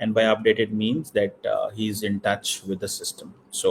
And by updated means that he is in touch with the system. So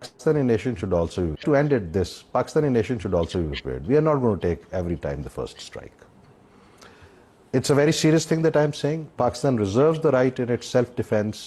Pakistani nation should also be, to end it this, Pakistani nation should also be prepared. We are not going to take every time the first strike. It's a very serious thing that I'm saying. Pakistan reserves the right in its self-defense.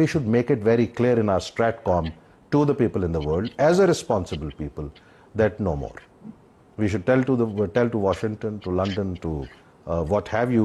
we should make it very clear in our stratcom to the people in the world as a responsible people that no more. We should tell to Washington, to London, to what have you.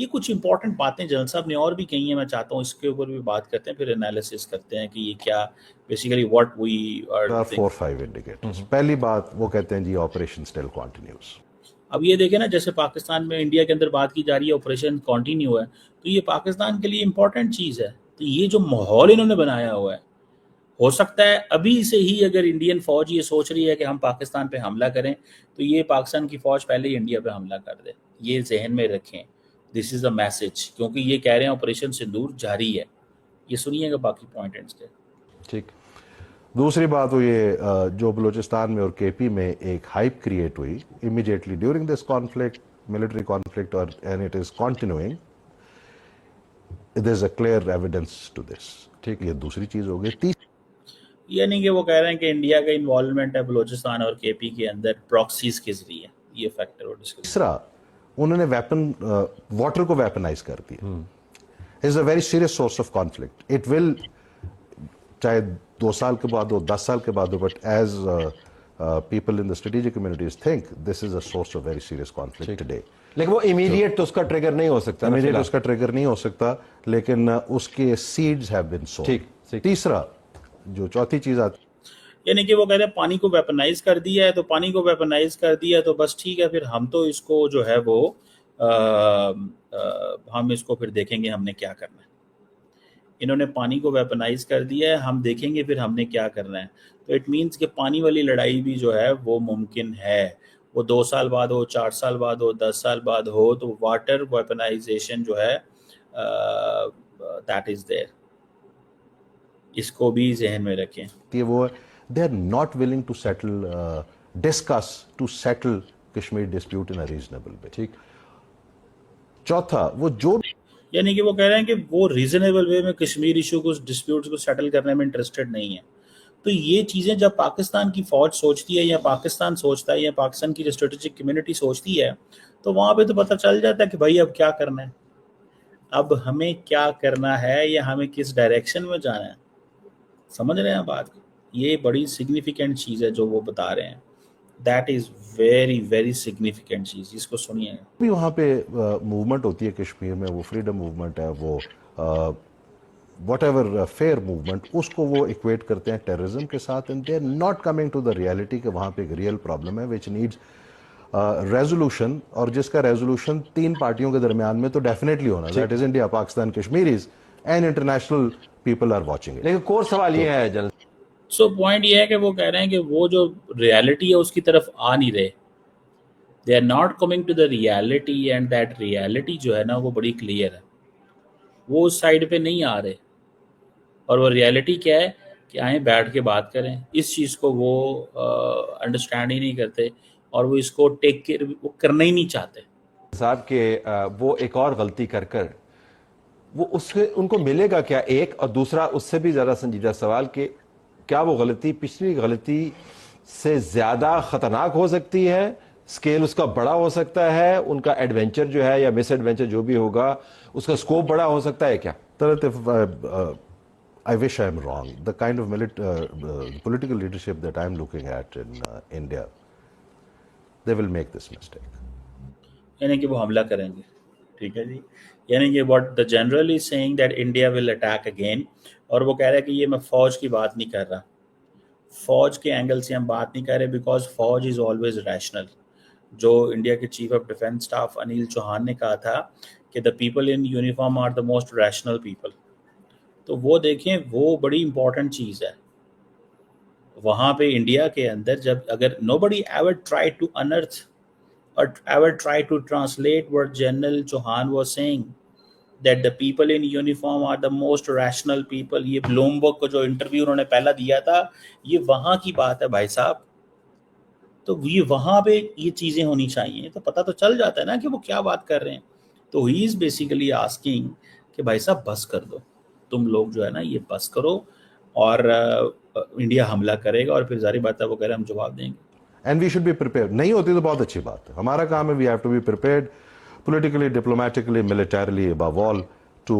یہ کچھ important باتیں general صاحب نے اور بھی کہی ہیں, میں چاہتا ہوں اس کے اوپر بھی بات کرتے ہیں, پھر انالیسس کرتے ہیں کہ یہ کیا basically what we There are 4-5 indicators. پہلی بات وہ کہتے ہیں جی آپریشن اسٹل کنٹینیوز. اب یہ دیکھیں نا, جیسے پاکستان میں انڈیا کے اندر بات کی جا رہی ہے آپریشن کنٹینیو ہے, تو یہ پاکستان کے لیے امپورٹنٹ چیز ہے. تو یہ جو ماحول انہوں نے بنایا ہوا ہے, ہو سکتا ہے ابھی سے ہی اگر انڈین فوج یہ سوچ رہی ہے کہ ہم پاکستان پہ حملہ کریں, تو یہ پاکستان کی فوج پہلے ہی انڈیا پہ حملہ کر دے. یہ ذہن میں رکھیں, دس از اے میسج, کیونکہ یہ کہہ رہے ہیں آپریشن سندور جاری ہے. یہ سنیے گا باقی پوائنٹس کے. ٹھیک. دوسری بات وہ یہ جو بلوچستان میں اور کے پی میں ایک ہائپ کریٹ ہوئی immediately during this conflict, military conflict, اور and it is continuing, there is a clear evidence to this. ٹھیک, یہ دوسری چیز ہو گئی. یعنی کہ وہ کہہ رہے ہیں کہ انڈیا کا انوالومنٹ ہے بلوچستان اور کے پی کے اندر پراکسیز کے ذریعے, یہ فیکٹر وہ ڈسکس. تیسرا, انہوں نے ویپن واٹر کو ویپنائز کر دیا. Is a very serious source of conflict. It will, چاہے 2 سال کے بعد ہو, 10 سال کے بعد ہو, but as people in the strategic communities think this is a source of very serious conflict today. لیکن وہ امیڈیٹ تو اس کا ٹریگر نہیں ہو سکتا, امیڈیٹ اس کا ٹریگر نہیں ہو سکتا, لیکن اس کے سیڈز ہیو بین سون. تیسرا جو چوتھی چیز آتی, یعنی کہ وہ کہتے ہیں پانی کو ویپنائز کر دیا ہے, تو پانی کو ویپنائز کر دیا تو بس ٹھیک ہے, پھر ہم تو اس کو جو ہے وہ ہم اس کو پھر دیکھیں گے ہم نے کیا کرنا ہے. انہوں نے پانی کو ویپنائز کر دیا ہے, ہم دیکھیں گے پھر ہم نے کیا کرنا ہے. تو اٹ مینس کہ پانی والی لڑائی بھی جو ہے وہ ممکن ہے, وہ 2 سال بعد ہو, 4 سال بعد ہو, 10 سال بعد ہو, تو واٹر ویپنائزیشن جو ہے دیٹ از دیئر. اس کو بھی ذہن میں رکھیں. وہ they are not willing to settle, discuss to settle Kashmir dispute in a reasonable way. ٹھیک. چوتھا, وہ جو یعنی کہ وہ کہہ رہے ہیں کہ وہ ریزنیبل وے میں کشمیر ایشو کو, ڈسپیوٹس کو سیٹل کرنے میں انٹرسٹڈ نہیں ہے. تو یہ چیزیں جب پاکستان کی فوج سوچتی ہے, یا پاکستان سوچتا ہے, یا پاکستان کی اسٹریٹجک کمیونٹی سوچتی ہے, تو وہاں پہ تو پتہ چل جاتا ہے کہ بھائی اب کیا کرنا ہے, اب ہمیں کیا کرنا ہے, یا ہمیں کس ڈائریکشن میں جانا ہے. سمجھ رہے ہیں بات؟ یہ بڑی سگنیفیکنٹ چیز ہے جو وہ بتا رہے ہیں. That is very very significant چیز, اس کو سنیے. بھی وہاں پہ موومنٹ ہوتی ہے کشمیر میں, وہ فریڈم موومنٹ ہے, وہ واٹ ایور فیئر موومنٹ, اس کو وہ ایکویٹ کرتے ہیں ٹیررزم کے ساتھ, and they are not coming to the reality کہ وہاں پہ ایک ریئل پرابلم ہے وچ نیڈز ریزولوشن, اور جس کا ریزولوشن 3 پارٹیوں کے درمیان میں تو ڈیفینیٹلی ہونا, that is India, Pakistan, Kashmiris, and international people are watching it. لیکن کور سوال یہ ہے جنرل, سو پوائنٹ یہ ہے کہ وہ کہہ رہے ہیں کہ وہ جو ریالٹی ہے اس کی طرف آ نہیں رہے. They are not coming to the reality, and that reality جو ہے نا وہ بڑی کلیئر ہے, وہ اس سائڈ پہ نہیں آ رہے. اور وہ ریالٹی کیا ہے کہ آئیں بیٹھ کے بات کریں. اس چیز کو وہ انڈرسٹینڈ ہی نہیں کرتے, اور وہ اس کو ٹیک کیئر وہ کرنا ہی نہیں چاہتے. صاحب کہ وہ ایک اور غلطی کر وہ اس سے ان کو ملے گا کیا, ایک, اور دوسرا اس سے بھی زیادہ سنجیدہ سوال کہ کیا وہ غلطی پچھلی غلطی سے زیادہ خطرناک ہو سکتی ہے, اسکیل اس کا بڑا ہو سکتا ہے, ان کا ایڈونچر جو ہے یا مس ایڈونچر جو بھی ہوگا اس کا اسکوپ بڑا ہو سکتا ہے کیا؟ I wish I am wrong. The kind of political leadership that I am looking at in India, they will make this mistake. یعنی کہ وہ حملہ کریں گے. ٹھیک ہے جی. یعنی کہ what the general is saying that India will attack again. اور وہ کہہ رہا ہے کہ یہ میں فوج کی بات نہیں کر رہا, فوج کے اینگل سے ہم بات نہیں کر رہے, بیکاز فوج از آلویز ریشنل. جو انڈیا کے chief of defence staff Anil Chauhan نے کہا تھا کہ the people in uniform are the most rational people. تو وہ دیکھیں, وہ بڑی امپورٹنٹ چیز ہے. وہاں پہ انڈیا کے اندر جب اگر nobody ever tried to unearth or ever tried to translate what General Chauhan was saying that the people in uniform are the most rational people. یہ بلومبرگ کو جو انٹرویو انہوں نے پہلا دیا تھا, یہ وہاں کی بات ہے بھائی صاحب. تو یہ وہاں پہ یہ چیزیں ہونی چاہیے, تو پتہ تو چل جاتا ہے نا کہ وہ کیا بات کر رہے ہیں. تو ہی از بیسیکلی آسکنگ کہ بھائی صاحب بس کر دو, تم لوگ جو ہے نا یہ بس کرو, اور انڈیا حملہ کرے گا, اور پھر ظاہر بات ہے وہ کہہ رہے ہیں ہم جواب دیں گے. And we should be prepared. نہیں ہوتی تو بہت اچھی بات ہے, ہمارا کام ہے, we have to be prepared politically, diplomatically, militarily, above all, to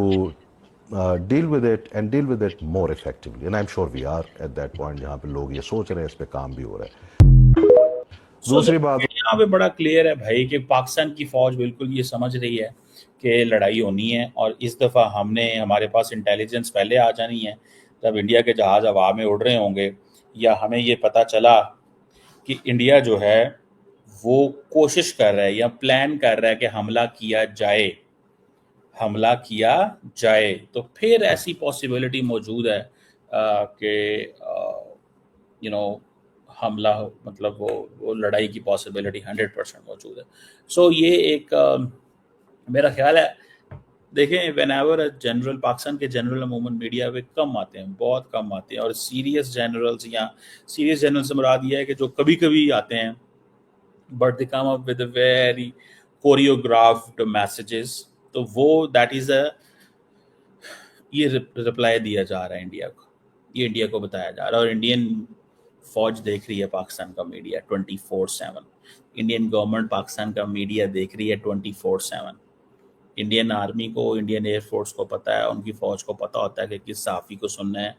deal with it and deal with it more effectively. And I'm sure we are at that point جہاں پہ لوگ یہ سوچ رہے ہیں, اس پہ کام بھی ہو رہا ہے. دوسری بات یہاں پہ بڑا کلیئر ہے بھائی کہ پاکستان کی فوج بالکل یہ سمجھ رہی ہے کہ لڑائی ہونی ہے، اور اس دفعہ ہمارے پاس انٹیلیجنس پہلے آ جانی ہے جب انڈیا کے جہاز ہوا میں اڑ رہے ہوں گے، یا ہمیں یہ پتہ چلا کہ انڈیا جو ہے وہ کوشش کر رہا ہے یا پلان کر رہا ہے کہ حملہ کیا جائے، تو پھر ایسی پاسبلٹی موجود ہے کہ حملہ مطلب وہ لڑائی کی پاسبلٹی 100% موجود ہے. سو یہ ایک میرا خیال ہے، دیکھیں وین ایور جنرل پاکستان کے جنرل عموماً میڈیا پہ کم آتے ہیں، بہت کم آتے ہیں، اور سیریس جنرلز یا سیریس جنرل سے مراد یہ ہے کہ جو کبھی کبھی آتے ہیں، but they come up with a very choreographed messages, تو وہ دیٹ از اے یہ رپلائی دیا جا رہا ہے انڈیا کو، یہ انڈیا کو بتایا جا رہا ہے، اور انڈین فوج دیکھ رہی ہے پاکستان کا میڈیا 24/7، انڈین گورنمنٹ پاکستان کا میڈیا دیکھ رہی ہے 24/7. انڈین آرمی کو، انڈین ایئر فورس کو پتہ ہے، ان کی فوج کو پتہ ہوتا ہے کہ کس صحافی کو سننا ہے،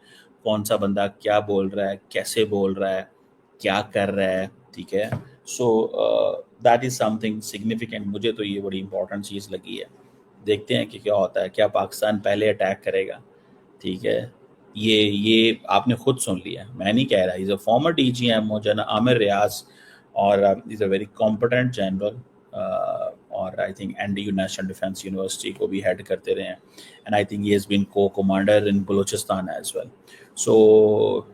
کون سا بندہ کیا بول رہا ہے، کیسے بول رہا ہے، کیا کر رہا ہے، ٹھیک ہے. So that is some thing significant. مجھے تو یہ بڑی امپورٹنٹ چیز لگی ہے. دیکھتے ہیں کہ کیا ہوتا ہے، کیا پاکستان پہلے اٹیک کرے گا، ٹھیک ہے. یہ آپ نے خود سن لیا، میں نہیں کہہ رہا. از اے فارمر DGM عامر ریاض، اور is a very competent general, اور I think NDU national defence university کو بھی ہیڈ کرتے رہے ہیں، and I think he has been commander in Balochistan as well. So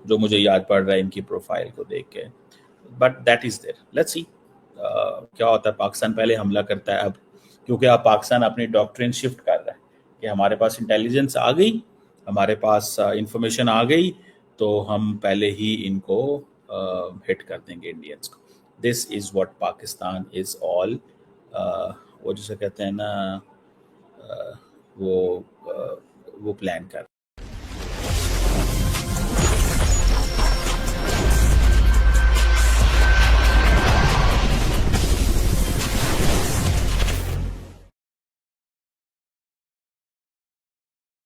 جو مجھے یاد پڑ رہا ہے ان کی پروفائل کو دیکھ کے، but that is there. Let's see کیا ہوتا ہے. پاکستان پہلے حملہ کرتا ہے اب، کیونکہ اب پاکستان اپنی ڈاکٹرین شفٹ کر رہا ہے کہ ہمارے پاس انٹیلیجنس آ گئی، ہمارے پاس انفارمیشن آ گئی، تو ہم پہلے ہی ان کو ہٹ کر دیں گے انڈینس کو. دس از واٹ پاکستان از آل، وہ جسے کہتے ہیں نا وہ پلان کر